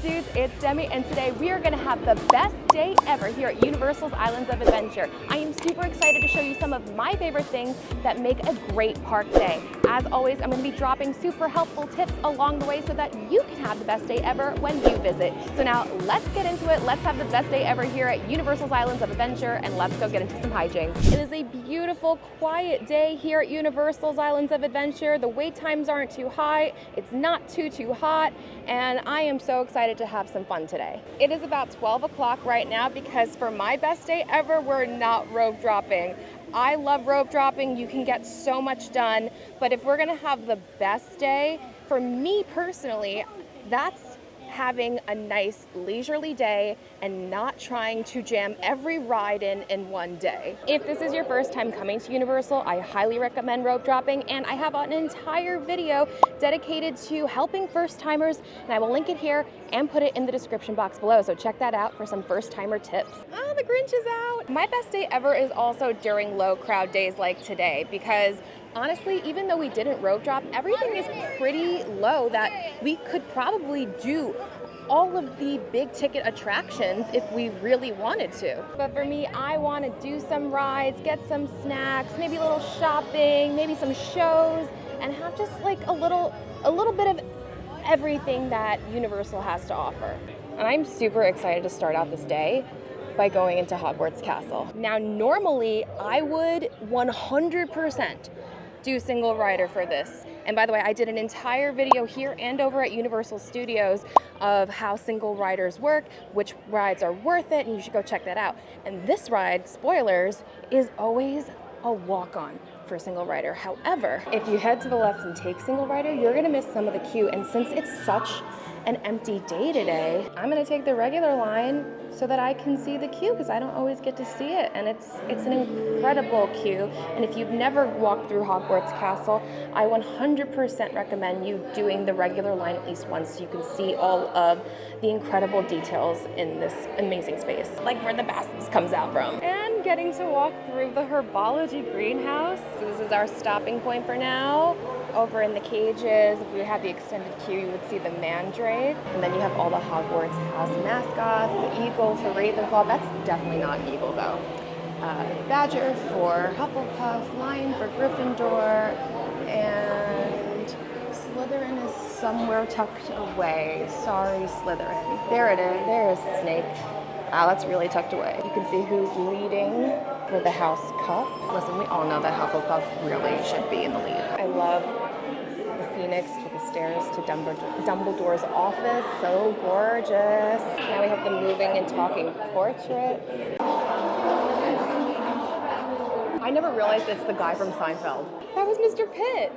dudes, it's Demi, and today we are gonna have the best day ever here at Universal's Islands of Adventure. I am super excited to show you some of my favorite things that make a great park day. As always, I'm gonna be dropping super helpful tips along the way so that you can have the best day ever when you visit. So now let's get into it. Let's have the best day ever here at Universal's Islands of Adventure, and let's go get into some hijinks. It is a beautiful, quiet day here at Universal's Islands of Adventure. The wait times aren't too high, it's not too hot, and I am so excited to have some fun today. It is about 12 o'clock right now because for my best day ever, we're not rope dropping. I love rope dropping, you can get so much done, but if we're gonna have the best day, for me personally, that's having a nice leisurely day and not trying to jam every ride in one day. If this is your first time coming to Universal, I highly recommend rope dropping, and I have an entire video dedicated to helping first timers, and I will link it here and put it in the description box below, so check that out for some first timer tips. Oh, the Grinch is out! My best day ever is also during low crowd days like today, because honestly, even though we didn't rope drop, everything is pretty low that we could probably do all of the big ticket attractions if we really wanted to. But for me, I want to do some rides, get some snacks, maybe a little shopping, maybe some shows, and have just like a little bit of everything that Universal has to offer. And I'm super excited to start out this day by going into Hogwarts Castle. Now, normally I would 100% do single rider for this. And by the way, I did an entire video here and over at Universal Studios of how single riders work, which rides are worth it, and you should go check that out. And this ride, spoilers, is always a walk-on for single rider. However, if you head to the left and take single rider, you're gonna miss some of the queue. And since it's such an empty day today, I'm gonna take the regular line so that I can see the queue, because I don't always get to see it, and it's an incredible queue. And if you've never walked through Hogwarts Castle, I 100% recommend you doing the regular line at least once so you can see all of the incredible details in this amazing space, like where the basilisk comes out from. And getting to walk through the herbology greenhouse. So this is our stopping point for now. Over in the cages, if we had the extended queue, you would see the mandrake. And then you have all the Hogwarts house mascots, the eagle for Ravenclaw. That's definitely not an eagle though. Badger for Hufflepuff, lion for Gryffindor, and Slytherin is somewhere tucked away. Sorry, Slytherin. There it is. There is Snape. Wow, that's really tucked away. You can see who's leading for the House Cup. Listen, we all know that Hufflepuff really should be in the lead. I love the Phoenix with the stairs to Dumbledore's office. So gorgeous. Now we have the moving and talking portraits. I never realized it's the guy from Seinfeld. That was Mr. Pitt.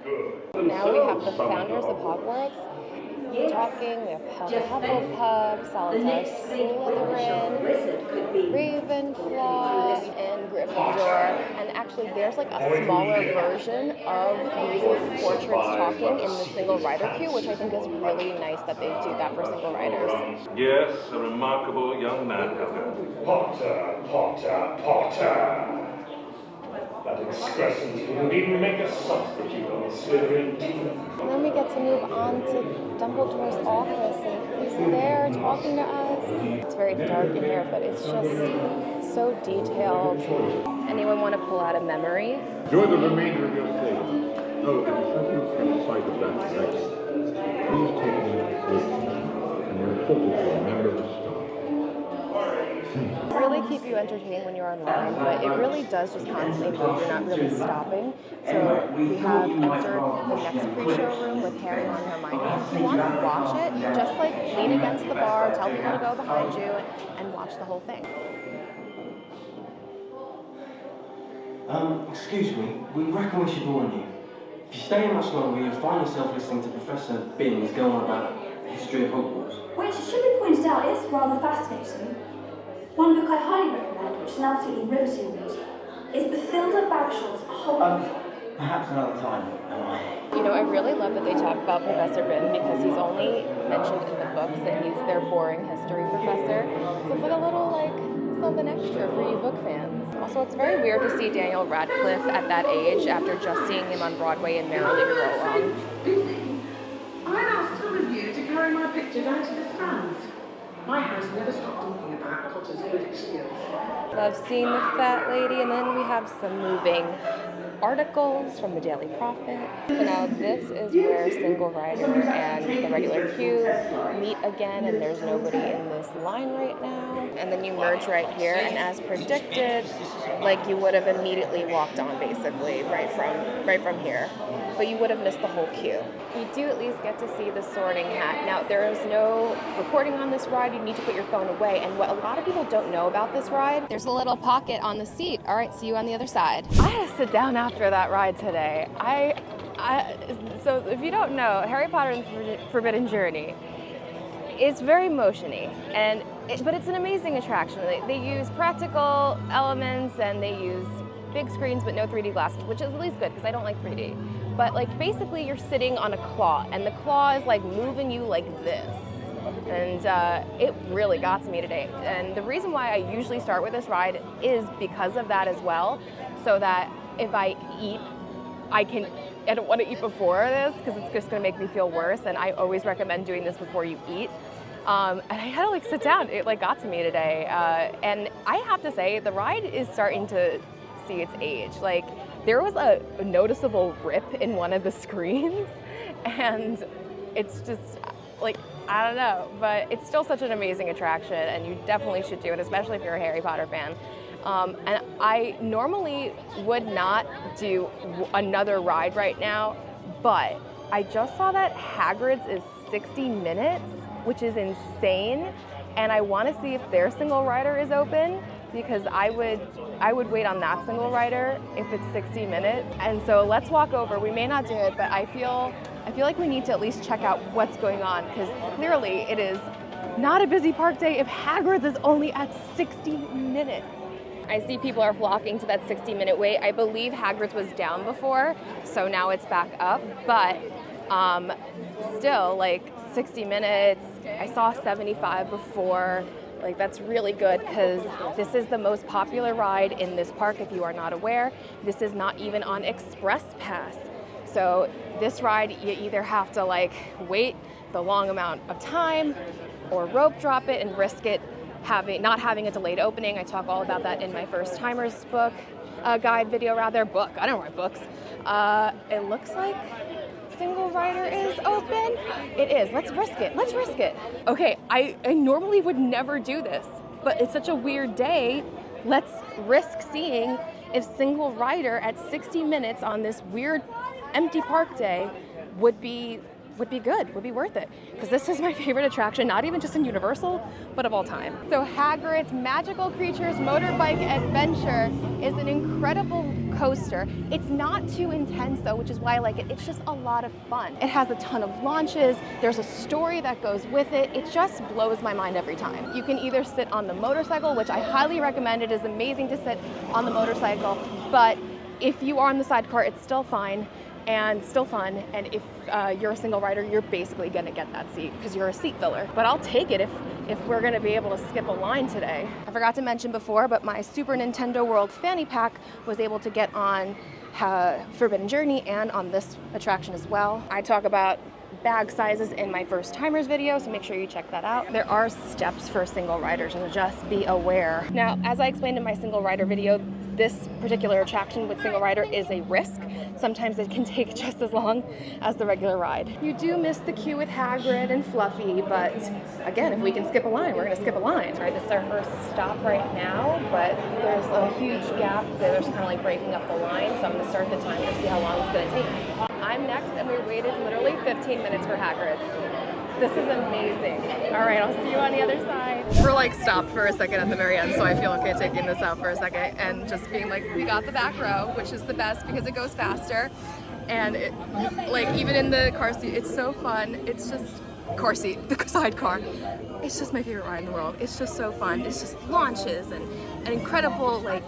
Now we have the founders of Hogwarts talking. We have Hufflepuff, Salazar Slytherin, Ravenclaw, and Gryffindor. And actually, there's like a smaller version of these portraits talking in the single rider queue, which I think is really nice that they do that for single riders. Yes, a remarkable young man. Potter, Potter, Potter. That excrescence wouldn't even make a substitute on the Slytherin team. And then we get to move on to Dumbledore's office, and he's there talking to us. It's very dark in here, but it's just so detailed. Anyone want to pull out a memory? Enjoy the remainder of your stay. Oh, and if you catch sight of that text, please take it into consideration and report it to a member of the staff. Really keep you entertained when you're online, but it really does just constantly move. You're not really stopping. So we have entered the next pre-show room with Harry and Hermione. If you want to watch it, just like lean against the bar, tell people to go behind you, and watch the whole thing. Excuse me, we reckon we should warn you. If you stay in much longer, you'll find yourself listening to Professor Binns go on about the history of Hogwarts. Which, it should be pointed out, is rather fascinating. One book I highly recommend, which is an absolutely riveting read, is Bathilda Bagshaw's Hogwarts. Perhaps another time, am I? You know, I really love that they talk about Professor Bin, because he's only mentioned in the books and he's their boring history professor. So it's like a little, like, something extra for you book fans. Also, it's very weird to see Daniel Radcliffe at that age after just seeing him on Broadway in Merrily We Roll On. I asked some of you to carry my picture down to the stands. My house never stopped thinking about Potter's good experience. Love seeing the fat lady, and then we have some moving articles from the Daily Prophet. So now this is where single rider and the regular queue meet again, and there's nobody in this line right now. And then you merge right here, and as predicted, like you would have immediately walked on basically right from here. But you would have missed the whole queue. You do at least get to see the Sorting Hat. Now, there is no recording on this ride. You need to put your phone away. And what a lot of people don't know about this ride, there's a little pocket on the seat. All right, see you on the other side. I had to sit down after that ride today. So if you don't know, Harry Potter and the Forbidden Journey, it's very motiony, but it's an amazing attraction. They use practical elements and they use big screens but no 3D glasses, which is at least good because I don't like 3D. But like basically you're sitting on a claw and the claw is like moving you like this. And it really got to me today. And the reason why I usually start with this ride is because of that as well. So that if I eat, I don't want to eat before this because it's just going to make me feel worse. And I always recommend doing this before you eat. And I had to like sit down. It like got to me today. And I have to say the ride is starting to see its age. Like there was a noticeable rip in one of the screens and it's just like, I don't know, but it's still such an amazing attraction and you definitely should do it, especially if you're a Harry Potter fan. And I normally would not do another ride right now, but I just saw that Hagrid's is 60 minutes, which is insane. And I want to see if their single rider is open because I would wait on that single rider if it's 60 minutes. And so let's walk over. We may not do it, but I feel like we need to at least check out what's going on because clearly it is not a busy park day if Hagrid's is only at 60 minutes. I see people are flocking to that 60-minute wait. I believe Hagrid's was down before, so now it's back up, but still like 60 minutes. I saw 75 before. Like that's really good because this is the most popular ride in this park if you are not aware. This is not even on Express Pass. So this ride you either have to like wait the long amount of time or rope drop it and risk it not having a delayed opening. I talk all about that in my first timers book, guide video rather, book. I don't write books. It looks like single rider is open. It is. Let's risk it. Let's risk it. Okay, I normally would never do this, but it's such a weird day. Let's risk seeing if single rider at 60 minutes on this weird empty park day would be good, would be worth it. Because this is my favorite attraction, not even just in Universal, but of all time. So Hagrid's Magical Creatures Motorbike Adventure is an incredible coaster. It's not too intense though, which is why I like it. It's just a lot of fun. It has a ton of launches. There's a story that goes with it. It just blows my mind every time. You can either sit on the motorcycle, which I highly recommend. It is amazing to sit on the motorcycle, but if you are on the sidecar, it's still fine. And still fun, and if you're a single rider, you're basically gonna get that seat because you're a seat filler. But I'll take it if we're gonna be able to skip a line today. I forgot to mention before, but my Super Nintendo World fanny pack was able to get on Forbidden Journey and on this attraction as well. I talk about bag sizes in my first timers video, so make sure you check that out. There are steps for single riders, and just be aware. Now, as I explained in my single rider video, this particular attraction with single rider is a risk. Sometimes it can take just as long as the regular ride. You do miss the queue with Hagrid and Fluffy, but again, if we can skip a line, we're gonna skip a line. All right, this is our first stop right now, but there's a huge gap. There's kind of like breaking up the line, so I'm gonna start the timer to see how long it's gonna take. I'm next, and we waited literally 15 minutes for Hagrid. This is amazing. All right, I'll see you on the other side. We're like stopped for a second at the very end, so I feel okay taking this out for a second and just being like, we got the back row, which is the best because it goes faster. And it, like even in the car seat, it's so fun. It's just, car seat, the sidecar. It's just my favorite ride in the world. It's just so fun. It's just launches and an incredible like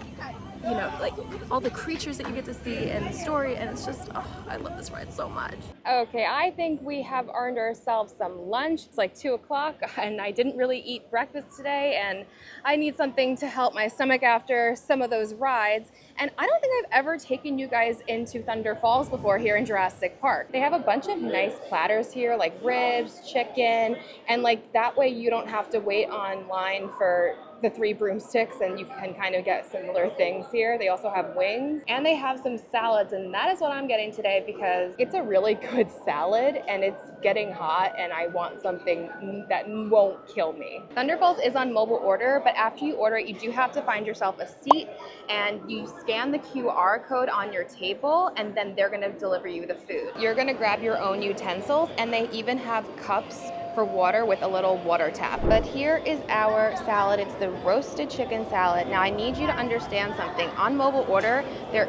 you know, like all the creatures that you get to see and the story, and it's just, oh, I love this ride so much. Okay, I think we have earned ourselves some lunch. It's like 2 o'clock and I didn't really eat breakfast today, and I need something to help my stomach after some of those rides. And I don't think I've ever taken you guys into Thunder Falls before here in Jurassic Park. They have a bunch of nice platters here, like ribs, chicken, and like that way you don't have to wait online for the 3 broomsticks, and you can kind of get similar things here. They also have wings and they have some salads, and that is what I'm getting today because it's a really good salad and it's getting hot and I want something that won't kill me. Thunder Falls is on mobile order, but after you order it, you do have to find yourself a seat and you scan the QR code on your table and then they're gonna deliver you the food. You're gonna grab your own utensils, and they even have cups for water with a little water tap. But here is our salad. It's the roasted chicken salad. Now I need you to understand something. On mobile order, there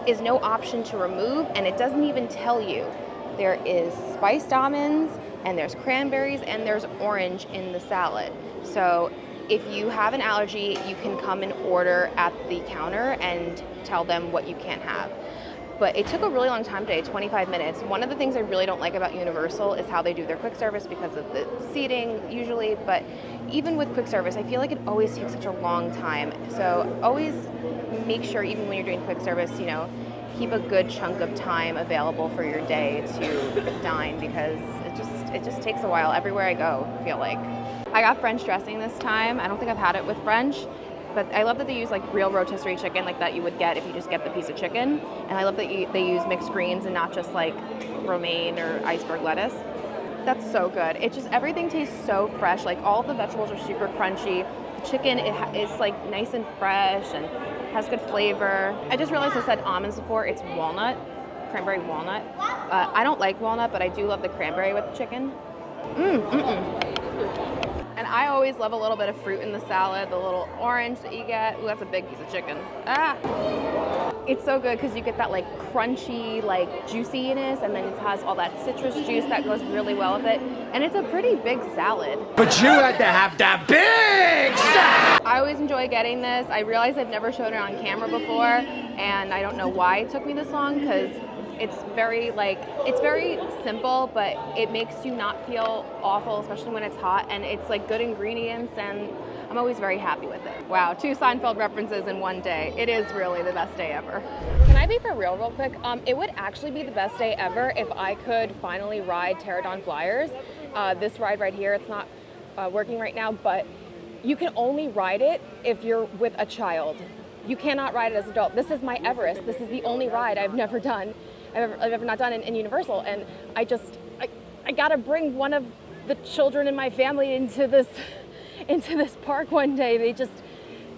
is no option to remove, and it doesn't even tell you. There is spiced almonds, and there's cranberries, and there's orange in the salad. So if you have an allergy, you can come and order at the counter and tell them what you can't have. But it took a really long time today, 25 minutes. One of the things I really don't like about Universal is how they do their quick service because of the seating usually, but even with quick service, I feel like it always takes such a long time. So always make sure, even when you're doing quick service, you know, keep a good chunk of time available for your day to dine because it just takes a while everywhere I go, I feel like. I got French dressing this time. I don't think I've had it with French. But I love that they use like real rotisserie chicken like that you would get if you just get the piece of chicken. And I love that they use mixed greens and not just like romaine or iceberg lettuce. That's so good. It just, everything tastes so fresh. Like all the vegetables are super crunchy. The chicken is like nice and fresh and has good flavor. I just realized I said almonds before. It's walnut, cranberry walnut. I don't like walnut, but I do love the cranberry with the chicken. And I always love a little bit of fruit in the salad, the little orange that you get. Ooh, that's a big piece of chicken. Ah! It's so good because you get that like crunchy, like juiciness, and then it has all that citrus juice that goes really well with it. And it's a pretty big salad. But you had to have that big salad! I always enjoy getting this. I realize I've never showed it on camera before, and I don't know why it took me this long because it's very simple, but it makes you not feel awful, especially when it's hot, and it's like good ingredients, and I'm always very happy with it. Wow, 2 Seinfeld references in one day. It is really the best day ever. Can I be for real quick? It would actually be the best day ever if I could finally ride Pterodon Flyers. This ride right here, it's not working right now, but you can only ride it if you're with a child. You cannot ride it as an adult. This is my Everest. This is the only ride I've never done. I've ever not done in Universal, and I gotta bring one of the children in my family into this park one day.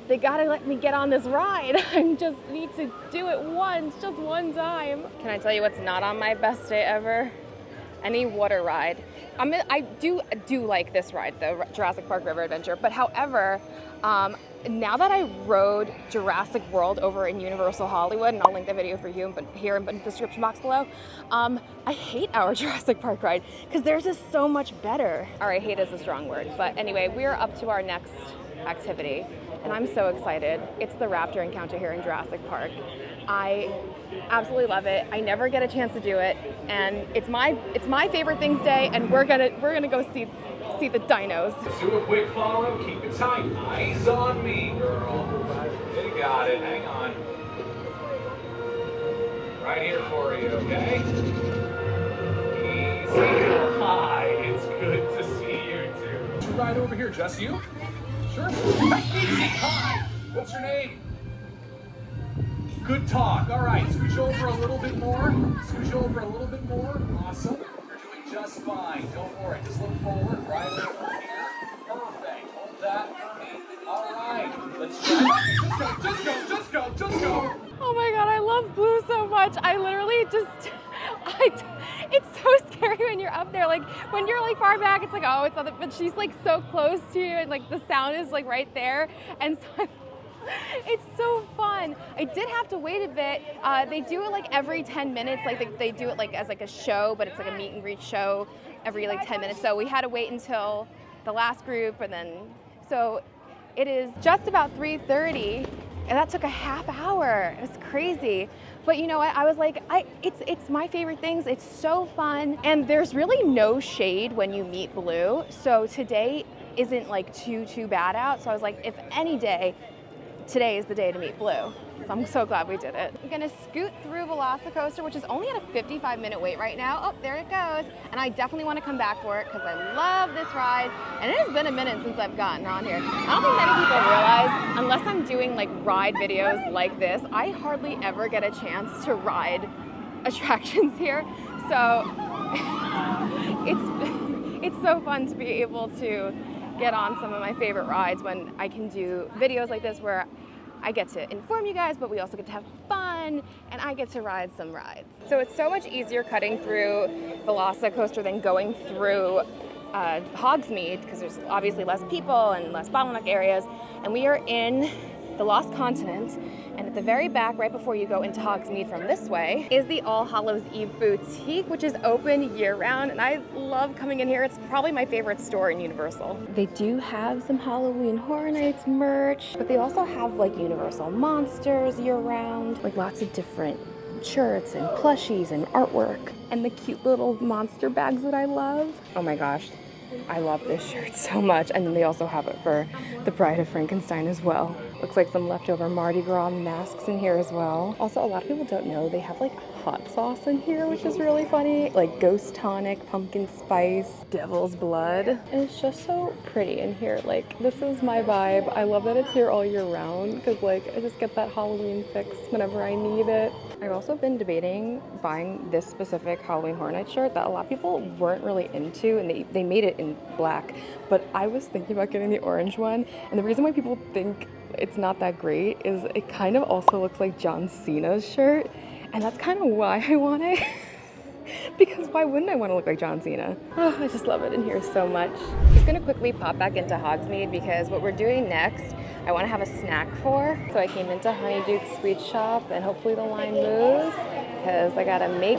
They gotta let me get on this ride. I just need to do it once, just one time. Can I tell you what's not on my best day ever? Any water ride. I do like this ride, the Jurassic Park River Adventure, but however, now that I rode Jurassic World over in Universal Hollywood, and I'll link the video for you here in the description box below, I hate our Jurassic Park ride because theirs is so much better. All right, hate is a strong word, but anyway, we're up to our next activity, and I'm so excited. It's the Raptor Encounter here in Jurassic Park. I absolutely love it. I never get a chance to do it, and it's my favorite things day, and we're gonna go see the dinos. Do a quick follow, keep it tight. Eyes on me, girl. You got it. Hang on. Right here for you, okay? Easy. Hi. It's good to see you two. Right over here, just you? Sure. Easy. Hi. What's your name? Good talk. All right. Scooch over a little bit more. Scooch over a little bit more. Awesome. Just fine. Don't worry. Just look forward. Right over here. Perfect. Hold that for me. All right. Let's try. Just go. Oh my God, I love Blue so much. I literally it's so scary when you're up there. Like when you're like far back, it's like, oh, it's not, but she's like so close to you, and like the sound is like right there. And so it's so fun. I did have to wait a bit. They do it like every 10 minutes. Like they do it like as like a show, but it's like a meet and greet show every like 10 minutes. So we had to wait until the last group, and then so it is just about 3:30, And that took a half hour. It was crazy. But you know what? I was like, it's my favorite things. It's so fun. And there's really no shade when you meet Blue. So today isn't like too bad out. So I was like, if any day, today is the day to meet Blue. So I'm so glad we did it. I'm gonna scoot through VelociCoaster, which is only at a 55-minute wait right now. Oh, there it goes. And I definitely wanna come back for it because I love this ride. And it has been a minute since I've gotten on here. I don't think many people realize, unless I'm doing like ride videos like this, I hardly ever get a chance to ride attractions here. So it's so fun to be able to get on some of my favorite rides when I can do videos like this where I get to inform you guys, but we also get to have fun, and I get to ride some rides. So it's so much easier cutting through VelociCoaster than going through Hogsmeade, because there's obviously less people and less bottleneck areas. And we are in the Lost Continent, and at the very back, right before you go into Hogsmeade from this way, is the Hallows Eve Boutique, which is open year-round, and I love coming in here. It's probably my favorite store in Universal. They do have some Halloween Horror Nights merch, but they also have like Universal monsters year-round, like lots of different shirts and plushies and artwork, and the cute little monster bags that I love. Oh my gosh, I love this shirt so much. And then they also have it for the Bride of Frankenstein as well. Looks like some leftover Mardi Gras masks in here as well. Also, a lot of people don't know they have like hot sauce in here, which is really funny. Like ghost tonic, pumpkin spice, devil's blood. And it's just so pretty in here. Like, this is my vibe. I love that it's here all year round because like I just get that Halloween fix whenever I need it. I've also been debating buying this specific Halloween Horror Nights shirt that a lot of people weren't really into, and they made it in black, but I was thinking about getting the orange one. And the reason why people think it's not that great is it kind of also looks like John Cena's shirt, and that's kind of why I want it. Because why wouldn't I want to look like John Cena? Oh, I just love it in here so much. I'm just gonna quickly pop back into Hogsmeade because what we're doing next, I want to have a snack for. So I came into Honeyduke's Sweet Shop, and hopefully the line moves because I gotta make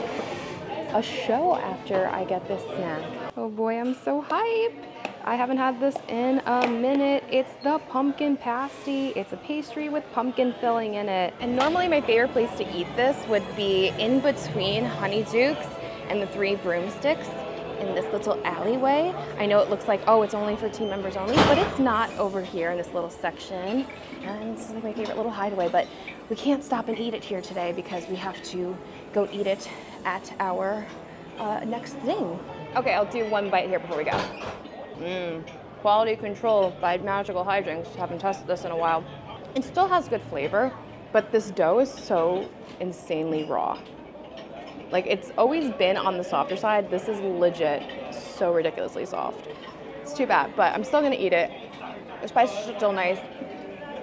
a show after I get this snack. Oh boy, I'm so hyped. I haven't had this in a minute. It's the pumpkin pasty. It's a pastry with pumpkin filling in it. And normally my favorite place to eat this would be in between Honeyduke's and the Three Broomsticks in this little alleyway. I know it looks like, oh, it's only for team members only, but it's not over here in this little section. And this is like my favorite little hideaway, but we can't stop and eat it here today because we have to go eat it at our next thing. Okay, I'll do one bite here before we go. Quality control by Magical Hijinx. Haven't tested this in a while. It still has good flavor, but this dough is so insanely raw. Like, it's always been on the softer side. This is legit so ridiculously soft. It's too bad, but I'm still gonna eat it. The spice is still nice.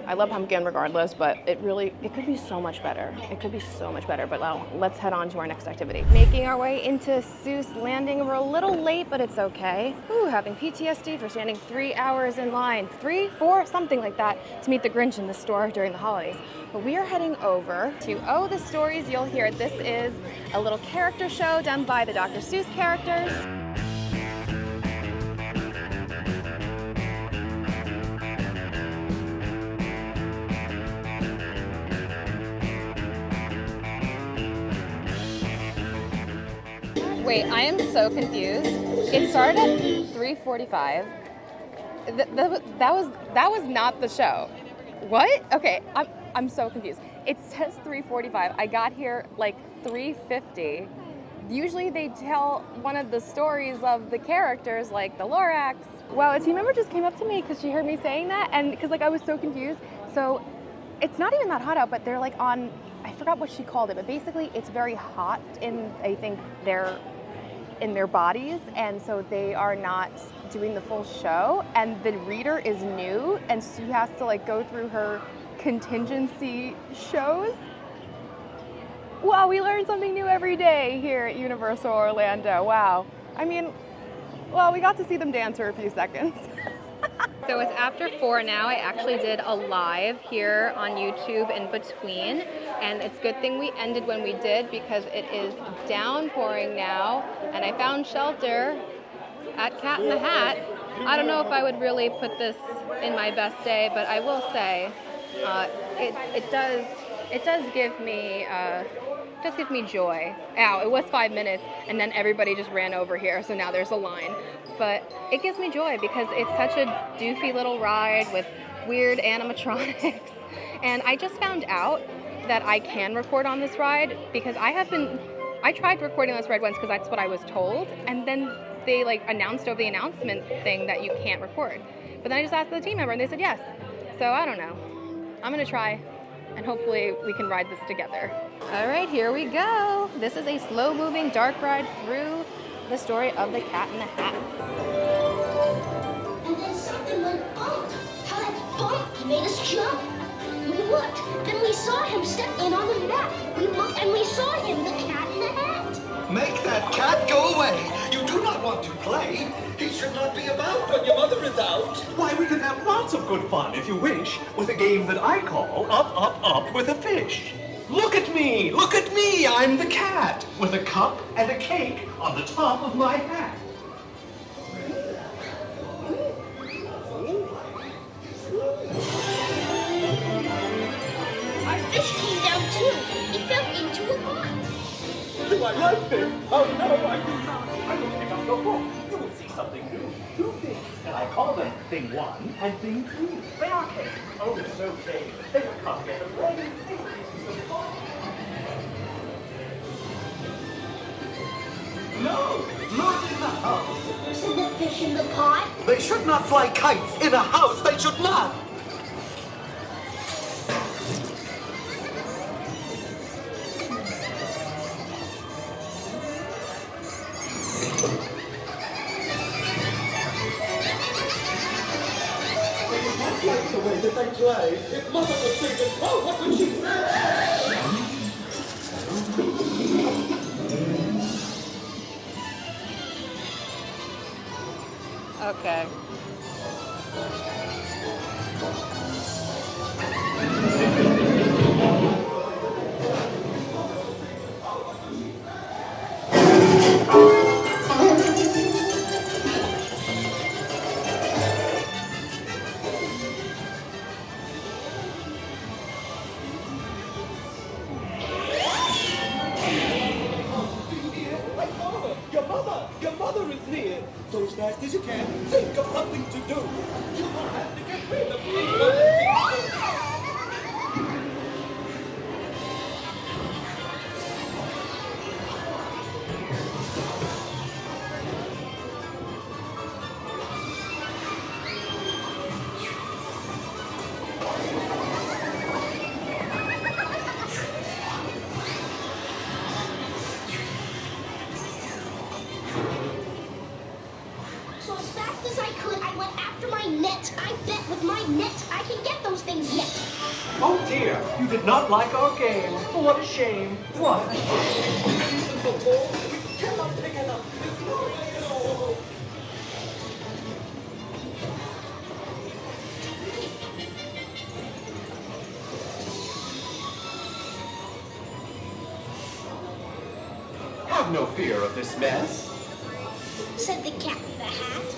I love pumpkin regardless, but it could be so much better. It could be so much better, but well, let's head on to our next activity. Making our way into Seuss Landing. We're a little late, but it's okay. Ooh, having PTSD for standing 3 hours in line, 3, 4, something like that, to meet the Grinch in the store during the holidays. But we are heading over to Oh, the Stories You'll Hear. This is a little character show done by the Dr. Seuss characters. Wait, I am so confused. It started at 3:45. That was not the show. What? Okay, I'm so confused. It says 3:45. I got here like 3:50. Usually they tell one of the stories of the characters, like the Lorax. Wow, a team member just came up to me because she heard me saying that, and because like I was so confused. So it's not even that hot out, but they're like on, I forgot what she called it, but basically it's very hot in, I think, in their bodies, and so they are not doing the full show, and the reader is new, and she has to like go through her contingency shows. Wow, we learn something new every day here at Universal Orlando. Wow. I mean, well, we got to see them dance for a few seconds. So it's after 4 now. I actually did a live here on YouTube in between, and it's a good thing we ended when we did because it is downpouring now, and I found shelter at Cat in the Hat. I don't know if I would really put this in my best day, but I will say It does give me joy. Ow, it was 5 minutes and then everybody just ran over here, so now there's a line. But it gives me joy because it's such a doofy little ride with weird animatronics. And I just found out that I can record on this ride because I tried recording on this ride once because that's what I was told, and then they like announced over the announcement thing that you can't record. But then I just asked the team member and they said yes. So I don't know. I'm gonna try and hopefully we can ride this together. All right, here we go. This is a slow-moving dark ride through the story of the Cat in the Hat. And then something went bump. How that bump made us jump. We looked, then we saw him step in on the map. We looked and we saw him, the Cat in the Hat. Make that cat go away. You do not want to play. He should not be about when your mother is out. Why, we can have lots of good fun, if you wish, with a game that I call Up, Up, Up with a Fish. Look at me! Look at me! I'm the cat, with a cup and a cake on the top of my hat. Our fish came down too. He fell into a pot. Do I like this? Oh no, I do not. I will pick up your book. You will see something new. Two things, and I call them Thing 1 and Thing 2. They are cake. Oh, they're so cake. They will come together ready. No, not in the house. Isn't the fish in the pot? They should not fly kites in a house. They should not. Like the way that they play. If Mother was thinking, oh, what would she say? Okay. Your mother is near. So as fast as you can, think of something to do. You will have to get rid of me. So as fast as I could, I went after my net. I bet with my net, I can get those things yet. Oh dear, you did not like our game. What a shame. What a shame. So tall, we cannot pick it up. It's no way at all. Have no fear of this mess, Said the Cat in the Hat.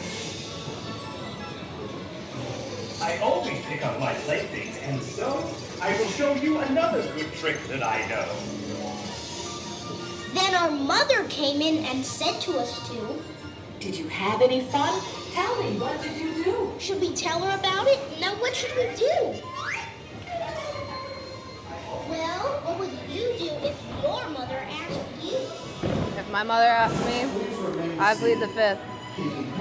I always pick up my playthings, and so I will show you another good trick that I know. Then our mother came in and said to us to. Did you have any fun? Tell me, what did you do? Should we tell her about it? Now what should we do? Well, what would you do if your mother asked you? If my mother asked me, I plead the fifth.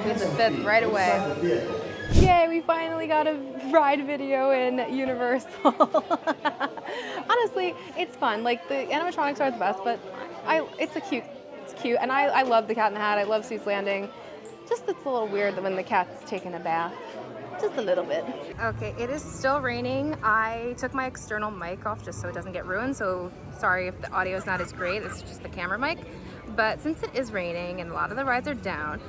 Plead the fifth right away. Yay, we finally got a ride video in Universal. Honestly, it's fun. Like, the animatronics are the best, but it's cute. And I love the Cat in the Hat. I love Seuss Landing. Just it's a little weird when the cat's taking a bath. Just a little bit. Okay, it is still raining. I took my external mic off just so it doesn't get ruined. So sorry if the audio is not as great. It's just the camera mic. But since it is raining and a lot of the rides are down,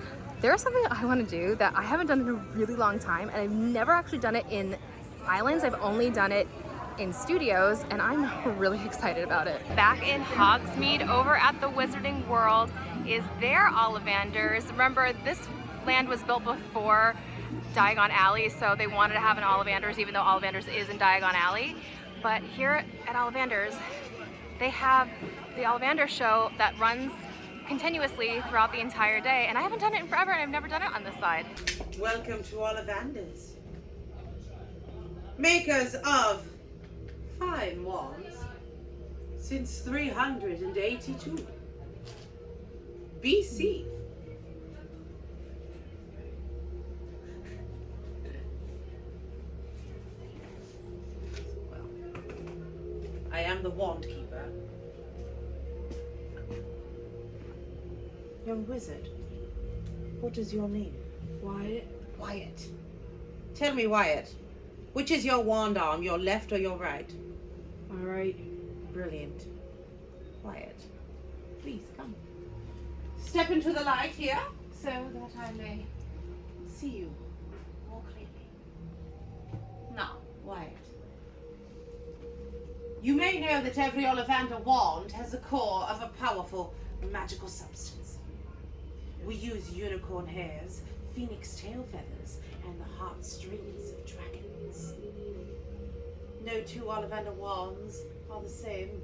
there's something I want to do that I haven't done in a really long time, and I've never actually done it in islands. I've only done it in studios, and I'm really excited about it. Back in Hogsmeade over at the Wizarding World is their Olivanders. Remember, this land was built before Diagon Alley, so they wanted to have an Olivander's, even though Olivander's is in Diagon Alley. But here at Olivander's, they have the Olivander show that runs continuously throughout the entire day, and I haven't done it in forever, and I've never done it on this side. Welcome to Olivander's, makers of fine wands since 382 BC. Well, I am the wand keeper. Young wizard, what is your name? Wyatt. Wyatt. Tell me, Wyatt, which is your wand arm, your left or your right? All right. Brilliant. Wyatt, please come. Step into the light here so that I may see you more clearly. Now, Wyatt, you may know that every Olivander wand has a core of a powerful magical substance. We use unicorn hairs, phoenix tail feathers, and the heartstrings of dragons. No two Olivander wands are the same.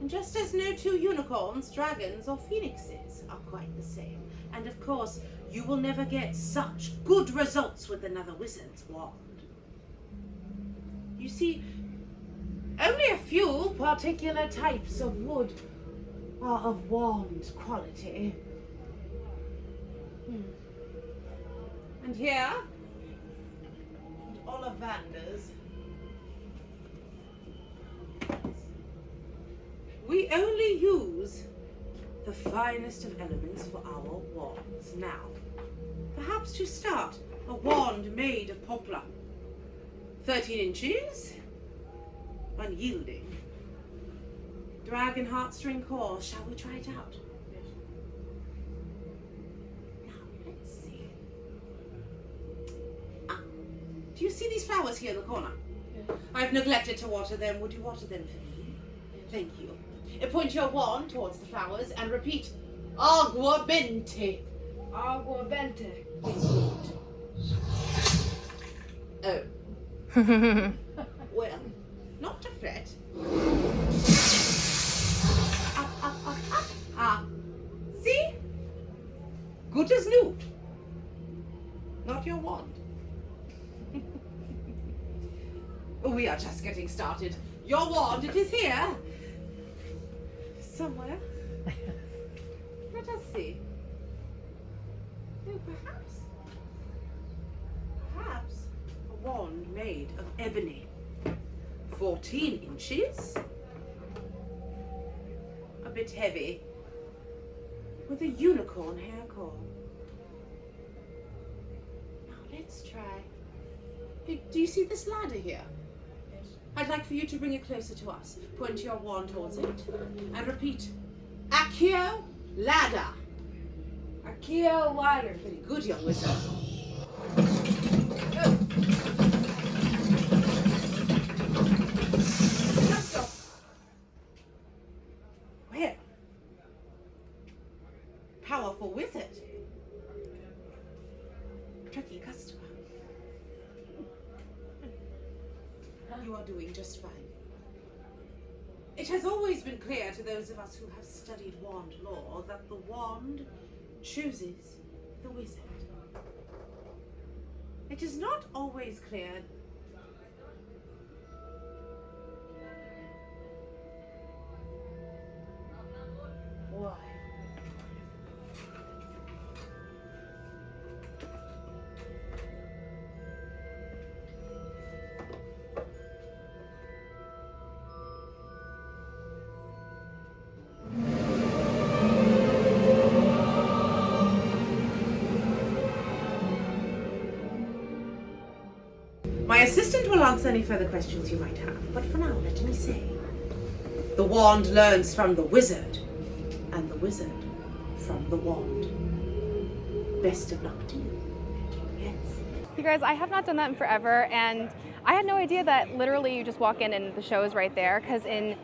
And just as no two unicorns, dragons, or phoenixes are quite the same. And of course, you will never get such good results with another wizard's wand. You see, only a few particular types of wood are of wand quality. And here, at Olivander's, we only use the finest of elements for our wands. Now, perhaps to start, a wand made of poplar, 13 inches, unyielding, dragon heartstring core. Shall we try it out? Do you see these flowers here in the corner? Yeah. I've neglected to water them. Would you water them for me? Thank you. Point your wand towards the flowers and repeat, Agua bente. Agua bente. Oh. Well, not to fret. Up. See? Good as new. Not your wand. We are just getting started. Your wand, it is here. Somewhere. Let us see. Oh, perhaps a wand made of ebony. 14 inches. A bit heavy. With a unicorn hair core. Now let's try. Do you see this ladder here? I'd like for you to bring it closer to us. Point your wand towards it and repeat, Accio ladder. Accio ladder. Very good, young wizard. Just stop. Where? Powerful wizard. Tricky customer. You are doing just fine. It has always been clear to those of us who have studied wand lore that the wand chooses the wizard. It is not always clear. Why? My assistant will answer any further questions you might have, but for now, let me say, the wand learns from the wizard, and the wizard from the wand. Best of luck to you. Yes. You guys, I have not done that in forever, and I had no idea that literally you just walk in and the show is right there, because in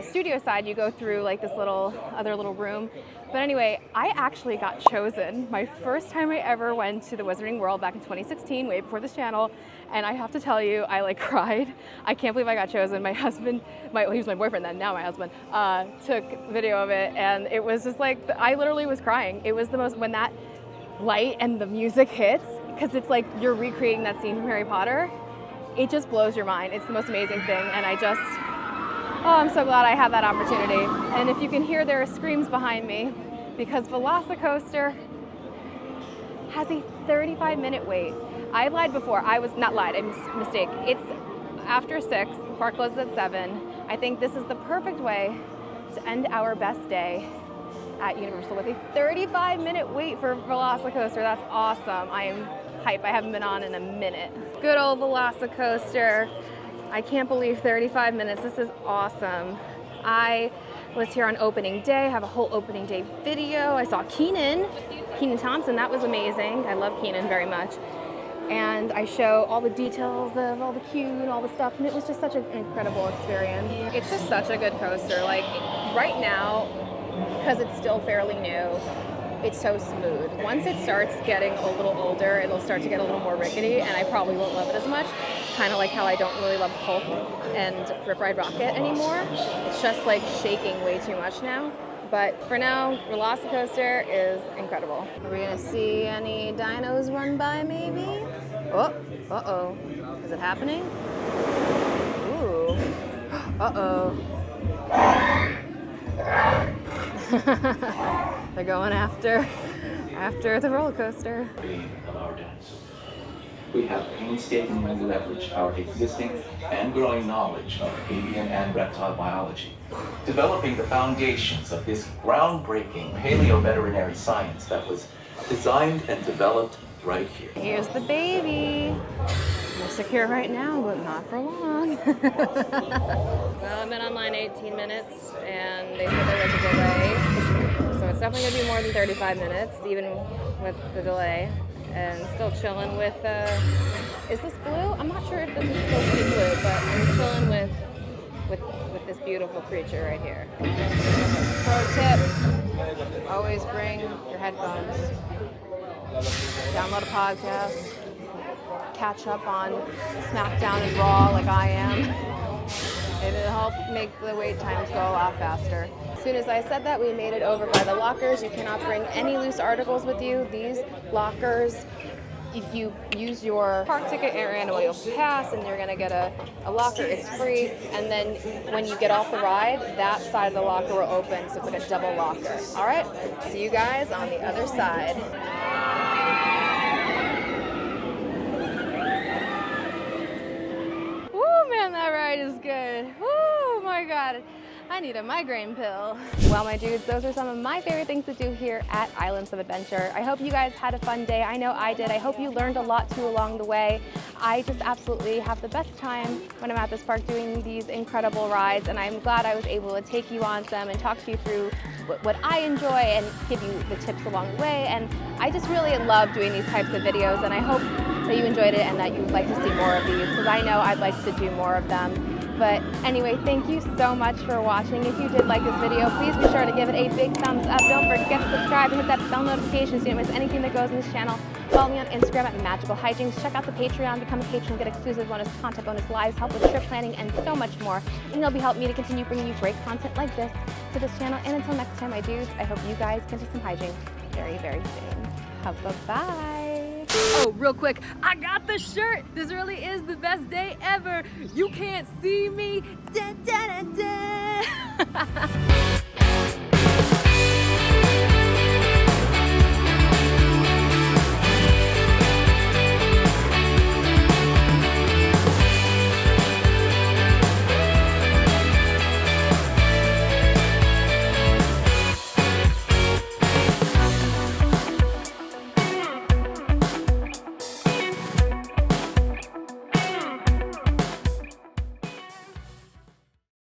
studio side, you go through like this other little room. But anyway, I actually got chosen. My first time I ever went to the Wizarding World back in 2016, way before this channel. And I have to tell you, I like cried. I can't believe I got chosen. My husband, he was my boyfriend then, now my husband, took video of it. And it was just like, I literally was crying. It was the most, when that light and the music hits, because it's like you're recreating that scene from Harry Potter, it just blows your mind. It's the most amazing thing. And I just, I'm so glad I had that opportunity. And if you can hear, there are screams behind me because VelociCoaster has a 35-minute wait. I lied before. I was not lied, mistake. It's after 6, the park closes at 7. I think this is the perfect way to end our best day at Universal with a 35-minute wait for VelociCoaster. That's awesome. I am hype. I haven't been on in a minute. Good old VelociCoaster. I can't believe 35 minutes. This is awesome. I was here on opening day. I have a whole opening day video. I saw Keenan Thompson. That was amazing. I love Keenan very much. And I show all the details of all the queue and all the stuff, and it was just such an incredible experience. It's just such a good coaster. Like right now, because it's still fairly new, it's so smooth. Once it starts getting a little older, it'll start to get a little more rickety, and I probably won't love it as much. Kind of like how I don't really love Hulk and Rip Ride Rocket anymore. It's just like shaking way too much now. But for now, VelociCoaster is incredible. Are we gonna see any dinos run by maybe? Oh, uh-oh. Is it happening? Ooh, uh-oh. They're going after the roller coaster. Of our dance. We have painstakingly leveraged our existing and growing knowledge of avian and reptile biology, developing the foundations of this groundbreaking paleo-veterinary science that was designed and developed right here. Here's the baby. We're secure right now, but not for long. Well, I've been online 18 minutes, and they said there was a delay. So it's definitely going to be more than 35 minutes, even with the delay. And still chilling with, is this blue? I'm not sure if this is supposed to be blue, but I'm chilling with this beautiful creature right here. Pro tip, always bring your headphones. Download a podcast. Catch up on SmackDown and Raw like I am. It'll help make the wait times go a lot faster. As soon as I said that, we made it over by the lockers. You cannot bring any loose articles with you. These lockers, if you use your park ticket or annual pass and you're gonna get a locker, it's free. And then when you get off the ride, that side of the locker will open, so it's like a double locker. All right, see you guys on the other side. Woo, man, that ride is good. Oh my God. I need a migraine pill. Well, my dudes, those are some of my favorite things to do here at Islands of Adventure. I hope you guys had a fun day. I know I did. I hope you learned a lot too along the way. I just absolutely have the best time when I'm at this park doing these incredible rides, and I'm glad I was able to take you on some and talk to you through what I enjoy and give you the tips along the way. And I just really love doing these types of videos, and I hope that you enjoyed it and that you'd like to see more of these, because I know I'd like to do more of them. But anyway, thank you so much for watching. If you did like this video, please be sure to give it a big thumbs up. Don't forget to subscribe and hit that bell notification so you don't miss anything that goes in this channel. Follow me on Instagram at Magical Hijinx. Check out the Patreon, become a patron, get exclusive bonus content, bonus lives, help with trip planning, and so much more. And you'll be helping me to continue bringing you great content like this to this channel. And until next time, my dudes, I hope you guys can do some hijinks very, very soon. Bye-bye. Oh, real quick, I got the shirt. This really is the best day ever. You can't see me. Da, da, da, da.